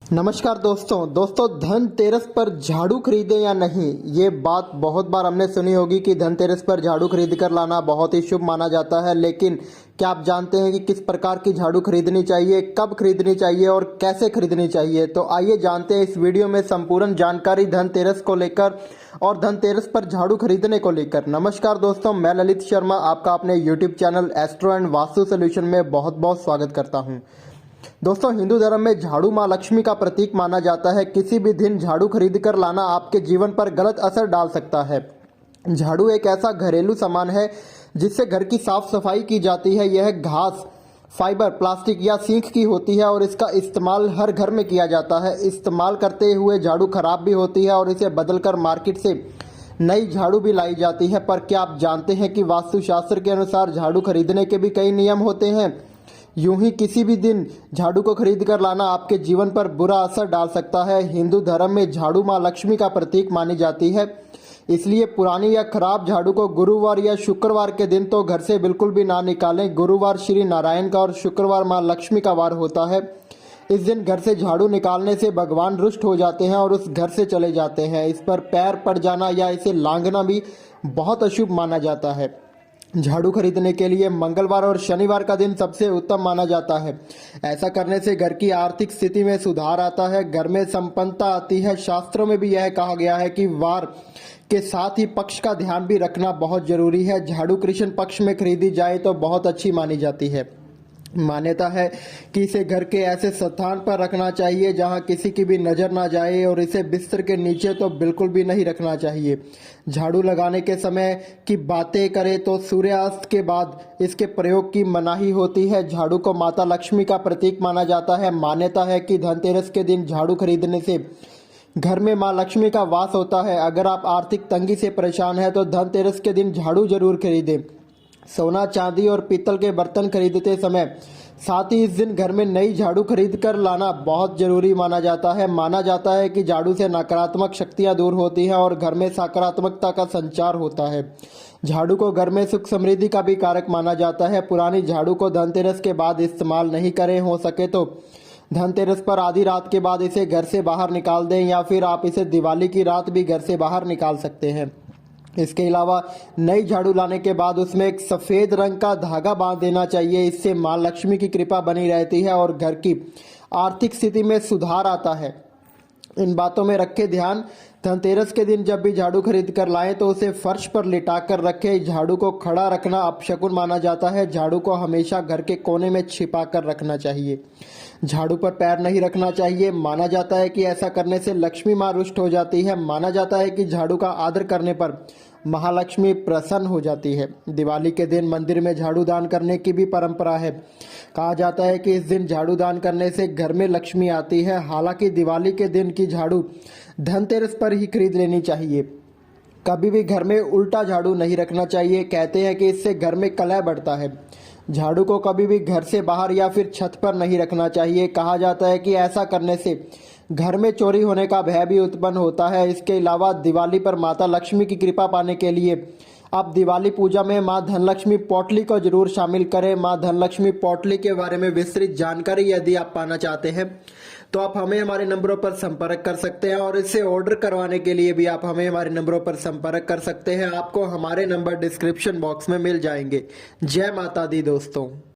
नमस्कार दोस्तों धनतेरस पर झाड़ू खरीदें या नहीं। ये बात बहुत बार हमने सुनी होगी कि धनतेरस पर झाड़ू खरीद कर लाना बहुत ही शुभ माना जाता है। लेकिन क्या आप जानते हैं कि किस प्रकार की झाड़ू खरीदनी चाहिए, कब खरीदनी चाहिए और कैसे खरीदनी चाहिए? तो आइए जानते हैं इस वीडियो में संपूर्ण जानकारी धनतेरस को लेकर और धनतेरस पर झाड़ू खरीदने को लेकर। नमस्कार दोस्तों, मैं ललित शर्मा आपका अपने YouTube channel astro and vastu solution में बहुत बहुत स्वागत करता हूँ। दोस्तों, हिंदू धर्म में झाड़ू माँ लक्ष्मी का प्रतीक माना जाता है। किसी भी दिन झाड़ू खरीद कर लाना आपके जीवन पर गलत असर डाल सकता है। झाड़ू एक ऐसा घरेलू सामान है जिससे घर की साफ सफाई की जाती है। यह घास, फाइबर, प्लास्टिक या सींख की होती है और इसका इस्तेमाल हर घर में किया जाता है। इस्तेमाल करते हुए झाड़ू खराब भी होती है और इसे बदलकर मार्केट से नई झाड़ू भी लाई जाती है। पर क्या आप जानते हैं कि वास्तुशास्त्र के अनुसार झाड़ू खरीदने के भी कई नियम होते हैं। यूं ही किसी भी दिन झाड़ू को खरीद कर लाना आपके जीवन पर बुरा असर डाल सकता है। हिंदू धर्म में झाड़ू माँ लक्ष्मी का प्रतीक मानी जाती है, इसलिए पुरानी या खराब झाड़ू को गुरुवार या शुक्रवार के दिन तो घर से बिल्कुल भी ना निकालें। गुरुवार श्री नारायण का और शुक्रवार माँ लक्ष्मी का वार होता है। इस दिन घर से झाड़ू निकालने से भगवान रुष्ट हो जाते हैं और उस घर से चले जाते हैं। इस पर पैर पड़ जाना या इसे लांघना भी बहुत अशुभ माना जाता है। झाड़ू खरीदने के लिए मंगलवार और शनिवार का दिन सबसे उत्तम माना जाता है। ऐसा करने से घर की आर्थिक स्थिति में सुधार आता है, घर में संपन्नता आती है। शास्त्रों में भी यह कहा गया है कि वार के साथ ही पक्ष का ध्यान भी रखना बहुत जरूरी है। झाड़ू कृष्ण पक्ष में खरीदी जाए तो बहुत अच्छी मानी जाती है। मान्यता है कि इसे घर के ऐसे स्थान पर रखना चाहिए जहां किसी की भी नजर ना जाए और इसे बिस्तर के नीचे तो बिल्कुल भी नहीं रखना चाहिए। झाड़ू लगाने के समय की बातें करें तो सूर्यास्त के बाद इसके प्रयोग की मनाही होती है। झाड़ू को माता लक्ष्मी का प्रतीक माना जाता है। मान्यता है कि धनतेरस के दिन झाड़ू खरीदने से घर में मां लक्ष्मी का वास होता है। अगर आप आर्थिक तंगी से परेशान हैं तो धनतेरस के दिन झाड़ू जरूर खरीदें। सोना, चांदी और पीतल के बर्तन खरीदते समय साथ ही इस दिन घर में नई झाड़ू खरीद कर लाना बहुत जरूरी माना जाता है। माना जाता है कि झाड़ू से नकारात्मक शक्तियां दूर होती हैं और घर में सकारात्मकता का संचार होता है। झाड़ू को घर में सुख समृद्धि का भी कारक माना जाता है। पुरानी झाड़ू को धनतेरस के बाद इस्तेमाल नहीं करें। हो सके तो धनतेरस पर आधी रात के बाद इसे घर से बाहर निकाल दें या फिर आप इसे दिवाली की रात भी घर से बाहर निकाल सकते हैं। इसके अलावा नई झाड़ू लाने के बाद उसमें एक सफ़ेद रंग का धागा बांध देना चाहिए। इससे मां लक्ष्मी की कृपा बनी रहती है और घर की आर्थिक स्थिति में सुधार आता है। इन बातों में रखें ध्यान। धनतेरस के दिन जब भी झाड़ू खरीद कर लाएं तो उसे फर्श पर लिटा कर रखें। झाड़ू को खड़ा रखना अपशकुन माना जाता है। झाड़ू को हमेशा घर के कोने में छिपा कर रखना चाहिए। झाड़ू पर पैर नहीं रखना चाहिए। माना जाता है कि ऐसा करने से लक्ष्मी माँ रुष्ट हो जाती है। माना जाता है कि झाड़ू का आदर करने पर महालक्ष्मी प्रसन्न हो जाती है। दिवाली के दिन मंदिर में झाड़ू दान करने की भी परंपरा है। कहा जाता है कि इस दिन झाड़ू दान करने से घर में लक्ष्मी आती है। हालांकि दिवाली के दिन की झाड़ू धनतेरस पर ही खरीद लेनी चाहिए। कभी भी घर में उल्टा झाड़ू नहीं रखना चाहिए। कहते हैं कि इससे घर में कलह बढ़ता है। झाड़ू को कभी भी घर से बाहर या फिर छत पर नहीं रखना चाहिए। कहा जाता है कि ऐसा करने से घर में चोरी होने का भय भी उत्पन्न होता है। इसके अलावा दिवाली पर माता लक्ष्मी की कृपा पाने के लिए आप दिवाली पूजा में मां धनलक्ष्मी पोटली को जरूर शामिल करें। मां धनलक्ष्मी पोटली के बारे में विस्तृत जानकारी यदि आप पाना चाहते हैं तो आप हमें हमारे नंबरों पर संपर्क कर सकते हैं और इसे ऑर्डर करवाने के लिए भी आप हमें हमारे नंबरों पर संपर्क कर सकते हैं। आपको हमारे नंबर डिस्क्रिप्शन बॉक्स में मिल जाएंगे। जय माता दी दोस्तों।